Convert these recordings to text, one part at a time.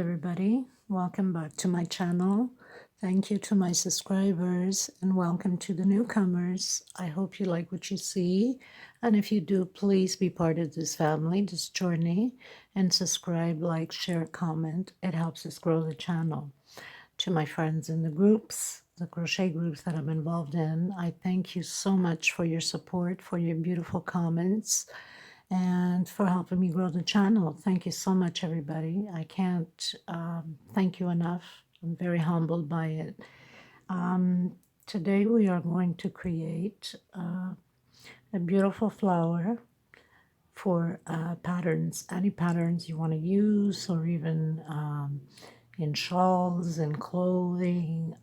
everybody. Welcome back to my channel. Thank you to my subscribers and welcome to the newcomers. I hope you like what you see. And if you do, please be part of this family, this journey, and subscribe, like, share, comment. It helps us grow the channel. To my friends in the groups, the crochet groups that I'm involved in, I thank you so much for your support, for your beautiful comments, and for helping me grow the channel. Thank you so much, everybody. I can't thank you enough. I'm very humbled by it. Today we are going to create a beautiful flower for patterns, any patterns you want to use, or even in shawls and clothing,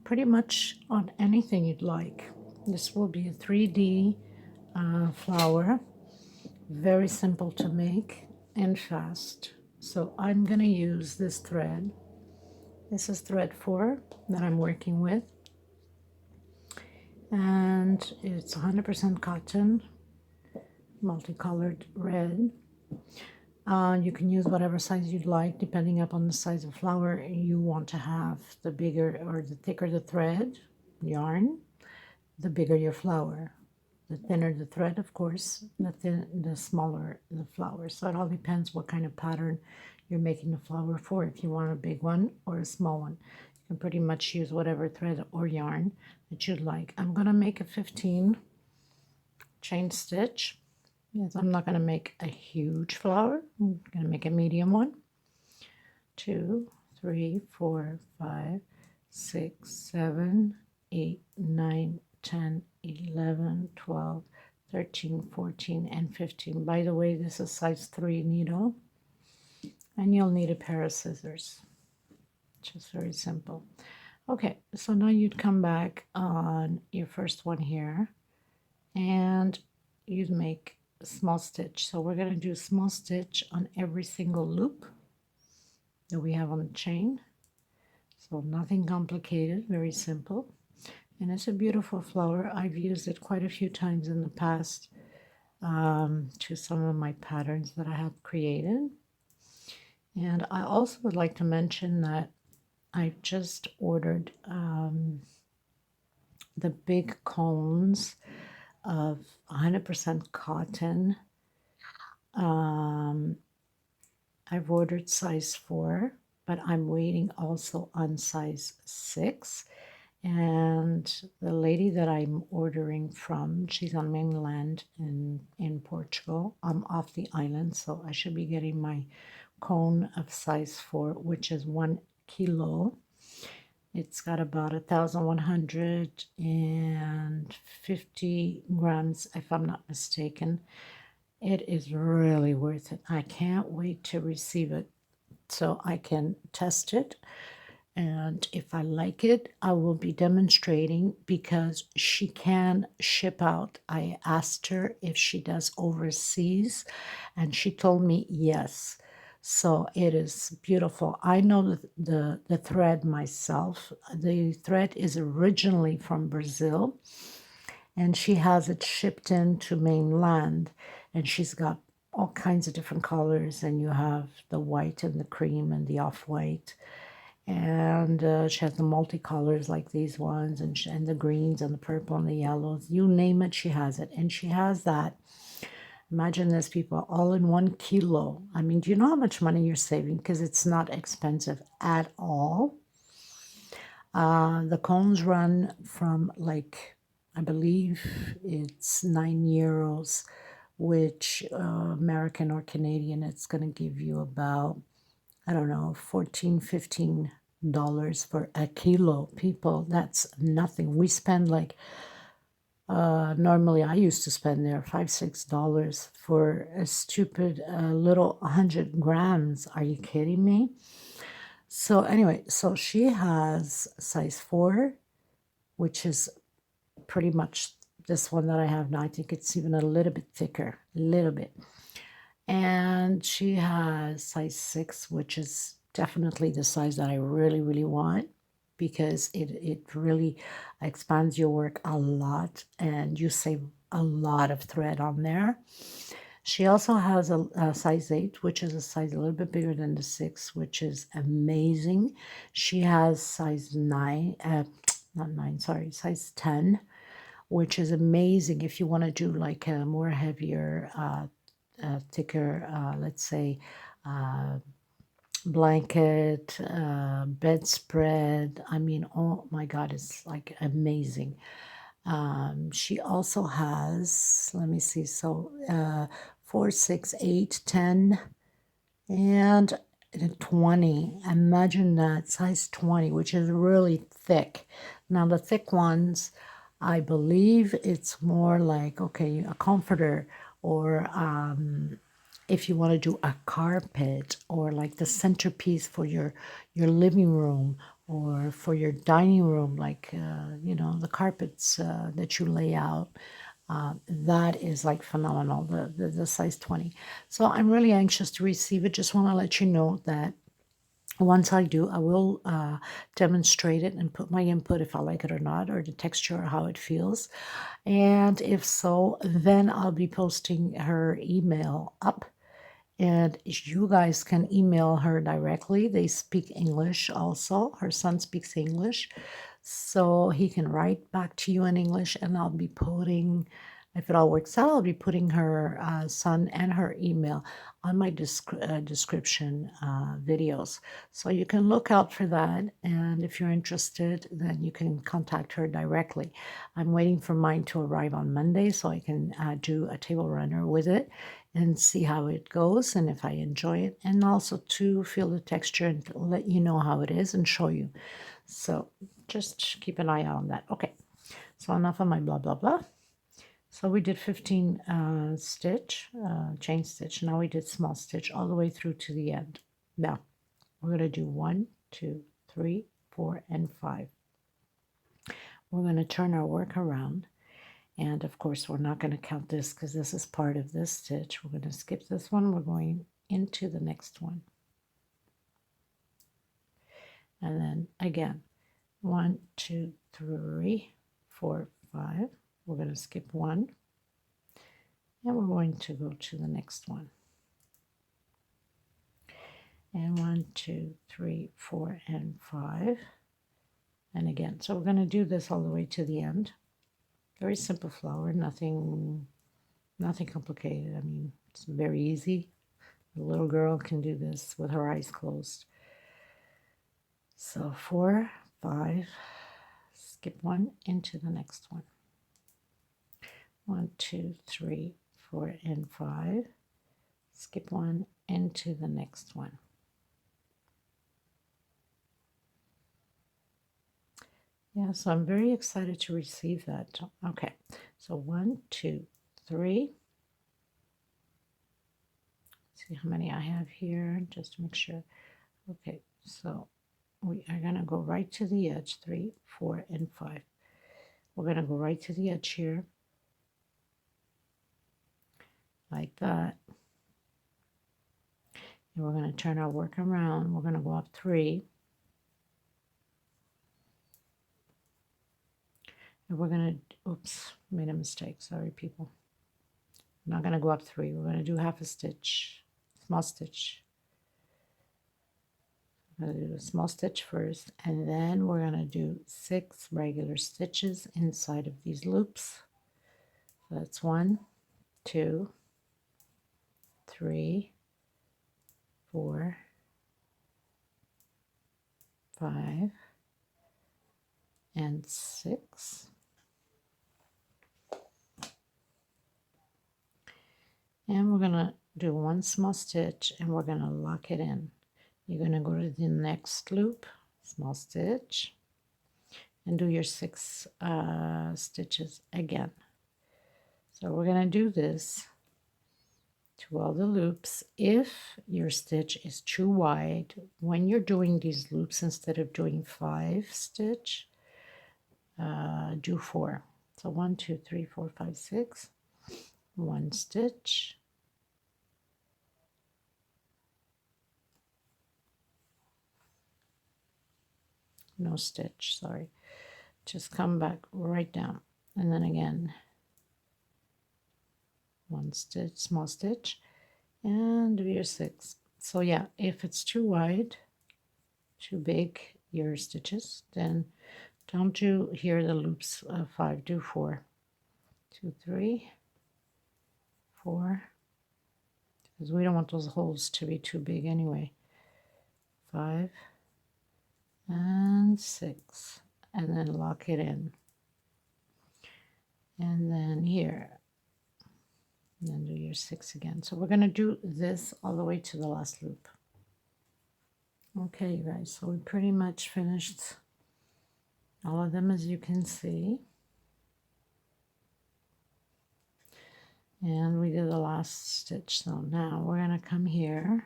pretty much on anything you'd like. This will be a 3D flower, very simple to make and fast. So I'm going to use this thread. This is thread 4 that I'm working with, and it's 100% cotton, multicolored red. You can use whatever size you'd like depending upon the size of flower you want to have. The bigger or the thicker the thread yarn, the bigger your flower. The thinner the thread, of course, the smaller the flower. So it all depends what kind of pattern you're making the flower for. If you want a big one or a small one, you can pretty much use whatever thread or yarn that you'd like. I'm going to make a 15 chain stitch. Yes, I'm not going to make a huge flower. I'm going to make a medium one. 2, 3, 4, 5, 6, 7, 8, 9, 10, 11, 12, 13, 14, and 15. By the way, this is size 3 needle, and you'll need a pair of scissors. Just very simple. Okay, so now you'd come back on your first one here, and you'd make a small stitch. So we're going to do a small stitch on every single loop that we have on the chain. So nothing complicated, very simple. And it's a beautiful flower. I've used it quite a few times in the past to some of my patterns that I have created. And I also would like to mention that I just ordered the big cones of 100% cotton. I've ordered size 4, but I'm waiting also on size 6. And the lady that I'm ordering from, she's on mainland in Portugal. I'm off the island, so I should be getting my cone of size 4, which is 1 kilo. It's got about 1,150 grams, if I'm not mistaken. It is really worth it. I can't wait to receive it so I can test it. And if I like it, I will be demonstrating because she can ship out. I asked her if she does overseas, and she told me yes. So it is beautiful. I know the thread myself. The thread is originally from Brazil, and she has it shipped into mainland, and she's got all kinds of different colors, and you have the white and the cream and the off-white. And she has the multicolors like these ones, and the greens and the purple and the yellows. You name it, she has it. And she has that. Imagine this, people, all in 1 kilo. I mean, do you know how much money you're saving? Because it's not expensive at all. The cones run from, like, I believe it's €9, which American or Canadian, it's going to give you about, I don't know, $14, $15 for a kilo. People, that's nothing. We spend like, normally I used to spend there $5, $6 for a stupid little 100 grams. Are you kidding me? So anyway, so she has size 4, which is pretty much this one that I have now. I think it's even a little bit thicker, a little bit. And she has size 6, which is definitely the size that I really, really want, because it really expands your work a lot and you save a lot of thread on there. She also has a size 8, which is a size a little bit bigger than the 6, which is amazing. She has size 9, not 9, sorry, size 10, which is amazing if you want to do like a more heavier, thicker, let's say, uh, blanket, bedspread. I mean, oh my God, it's like amazing. She also has, let me see, so 4, 6, 8, 10, and 20. Imagine that, size 20, which is really thick. Now, the thick ones, I believe it's more like, okay, a comforter, or if you want to do a carpet, or like the centerpiece for your living room, or for your dining room, like you know, the carpets that you lay out. That is like phenomenal, the size 20. So I'm really anxious to receive it. Just want to let you know that once I do, I will demonstrate it and put my input if I like it or not, or the texture or how it feels. And if so, then I'll be posting her email up, and you guys can email her directly. They speak English also. Her son speaks English, so he can write back to you in English, and I'll be putting, if it all works out, I'll be putting her son and her email on my description videos. So you can look out for that, and if you're interested, then you can contact her directly. I'm waiting for mine to arrive on Monday so I can do a table runner with it and see how it goes and if I enjoy it, and also to feel the texture and let you know how it is and show you. So just keep an eye out on that. Okay, so enough of my blah blah blah. So we did 15 chain stitch. Now we did small stitch all the way through to the end. Now we're going to do 1, 2, 3, 4, and 5. We're going to turn our work around. And of course, we're not going to count this because this is part of this stitch. We're going to skip this one. We're going into the next one. And then again, 1, 2, 3, 4, 5. We're going to skip one. And we're going to go to the next one. And 1, 2, 3, 4, and 5. And again, so we're going to do this all the way to the end. Very simple flower, nothing complicated. I mean, it's very easy. The little girl can do this with her eyes closed. So 4, 5, skip one into the next one. 1, 2, 3, 4, and 5. Skip one into the next one. Yeah, so I'm very excited to receive that. Okay, so 1, 2, 3. See how many I have here, just to make sure. Okay, so we are going to go right to the edge, 3, 4, and 5. We're going to go right to the edge here, like that. And we're going to turn our work around. We're going to go up 3. And we're going to, oops, made a mistake. Sorry, people. I'm not going to go up 3. We're going to do half a stitch, small stitch. I'm going to do a small stitch first, and then we're going to do 6 regular stitches inside of these loops. So that's 1, 2, 3, 4, 5, and 6. And we're going to do 1 small stitch, and we're going to lock it in. You're going to go to the next loop, small stitch, and do your 6 stitches again. So we're going to do this to all the loops. If your stitch is too wide, when you're doing these loops, instead of doing 5 stitch, do 4. So 1, 2, 3, 4, 5, 6, 1 stitch, no stitch, sorry, just come back right down, and then again one stitch, small stitch, and do your 6. So yeah, if it's too wide, too big, your stitches, then don't do here the loops of 5, do 4. 2, 3, 4, because we don't want those holes to be too big anyway. 5 and 6, and then lock it in. And then here, and then do your 6 again. So we're going to do this all the way to the last loop. Okay, you guys, so we pretty much finished all of them, as you can see. And we did the last stitch. So now we're going to come here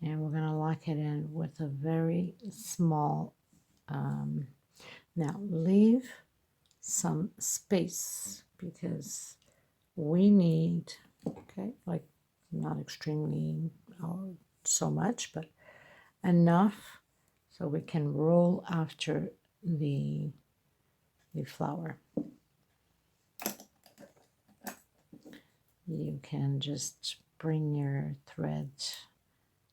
and we're going to lock it in with a very small, now leave some space because we need, okay, like not extremely so much, but enough so we can roll after the flower. You can just bring your thread,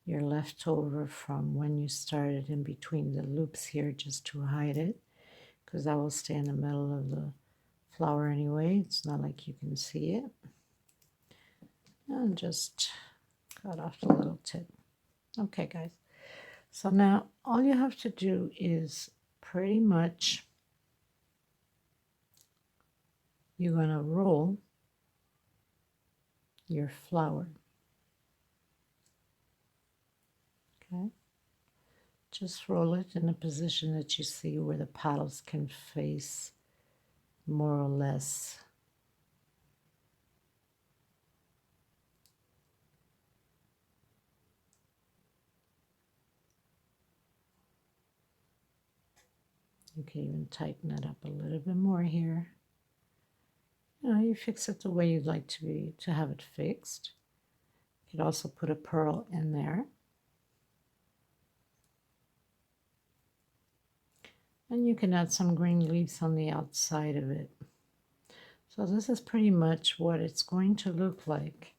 your leftover from when you started in between the loops here, just to hide it, because that will stay in the middle of the flower anyway. It's not like you can see it. And just cut off the little tip. Okay, guys. So now all you have to do is pretty much, you're going to roll your flower. Okay. Just roll it in a position that you see where the petals can face more or less. You can even tighten it up a little bit more here. You know, you fix it the way you'd like to have it fixed. You could also put a pearl in there. And you can add some green leaves on the outside of it. So this is pretty much what it's going to look like.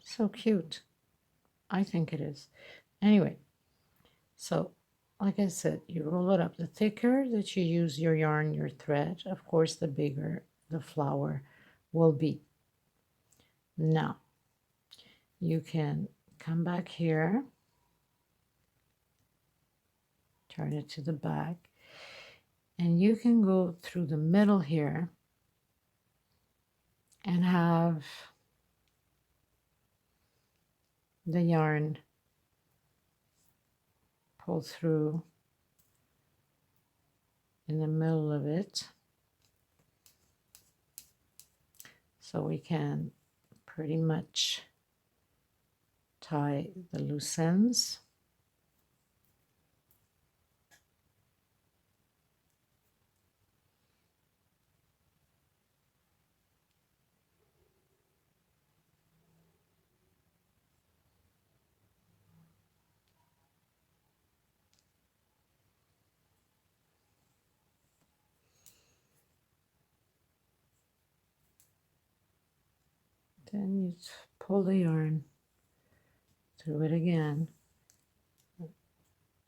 So cute. I think it is. Anyway, so like I said, you roll it up. The thicker that you use your yarn, your thread, of course, the bigger the flower will be. Now, you can come back here, turn it to the back, and you can go through the middle here and have the yarn pull through in the middle of it, so we can pretty much tie the loose ends. Then you pull the yarn through it again,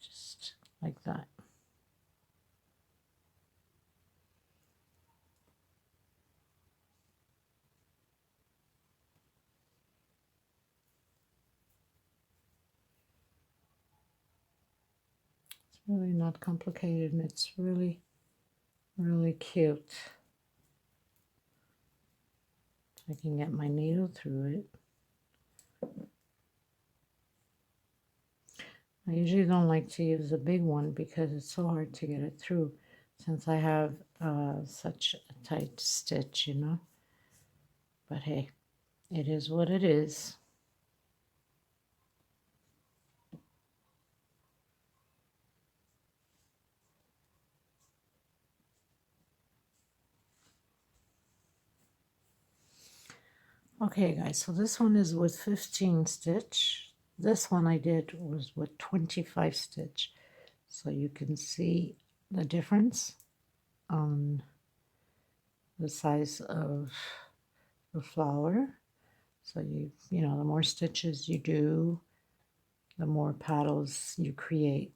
just like that. It's really not complicated, and it's really, really cute. I can get my needle through it. I usually don't like to use a big one because it's so hard to get it through since I have such a tight stitch, you know. But hey, it is what it is. Okay guys, so this one is with 15 stitch. This one I did was with 25 stitch. So you can see the difference. on the size of the flower. So you know, the more stitches you do, the more petals you create.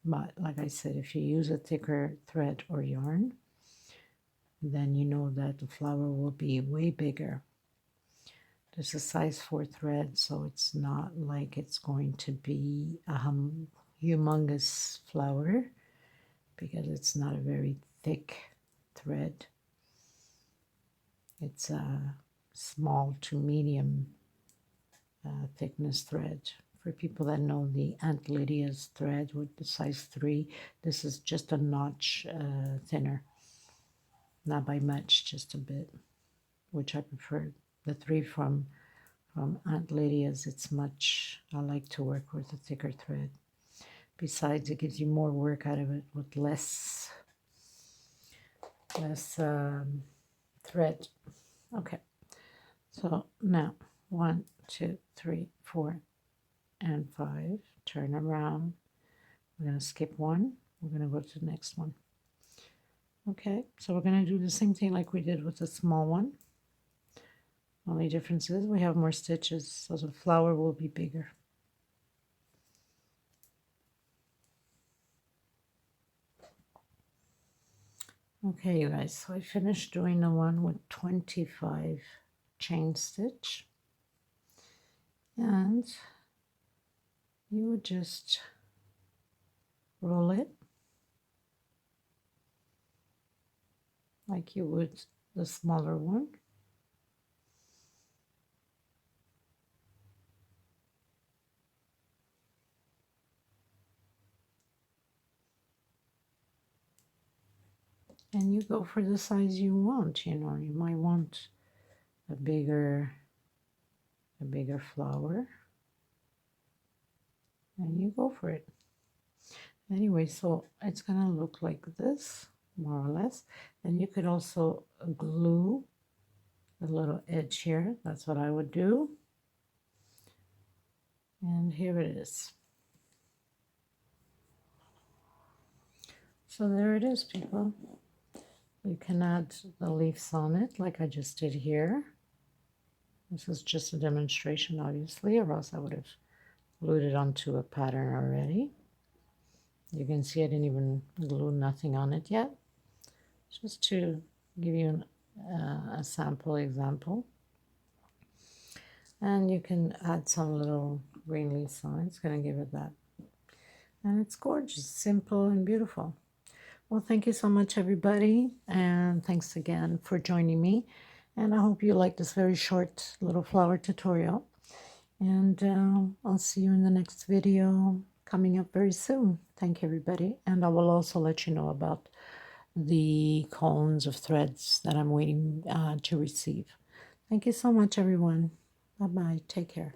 But like I said, if you use a thicker thread or yarn, then you know that the flower will be way bigger. There's a size 4 thread, so it's not like it's going to be a humongous flower because it's not a very thick thread. It's a small to medium thickness thread. For people that know the Aunt Lydia's thread with the size 3, this is just a notch thinner. Not by much, just a bit, which I prefer. The 3 from Aunt Lydia's, it's much, I like to work with a thicker thread. Besides, it gives you more work out of it with less thread. Okay, so now 1, 2, 3, 4, and 5. Turn around. We're going to skip 1. We're going to go to the next one. Okay, so we're going to do the same thing like we did with the small one. Only difference is we have more stitches, so the flower will be bigger. Okay, you guys, so I finished doing the one with 25 chain stitch. And you would just roll it like you would the smaller one. And you go for the size you want, you know, you might want a bigger flower. And you go for it. Anyway, so it's gonna look like this, more or less. And you could also glue the little edge here. That's what I would do. And here it is. So there it is, people. You can add the leaves on it like I just did here. This is just a demonstration, obviously, or else I would have glued it onto a pattern already. You can see I didn't even glue nothing on it yet. Just to give you a sample example. And you can add some little green leaves on it. It's going to give it that. And it's gorgeous, simple and beautiful. Well, thank you so much, everybody. And thanks again for joining me. And I hope you like this very short little flower tutorial. And I'll see you in the next video coming up very soon. Thank you, everybody. And I will also let you know about the cones of threads that I'm waiting to receive. Thank you so much, everyone. Bye-bye. Take care.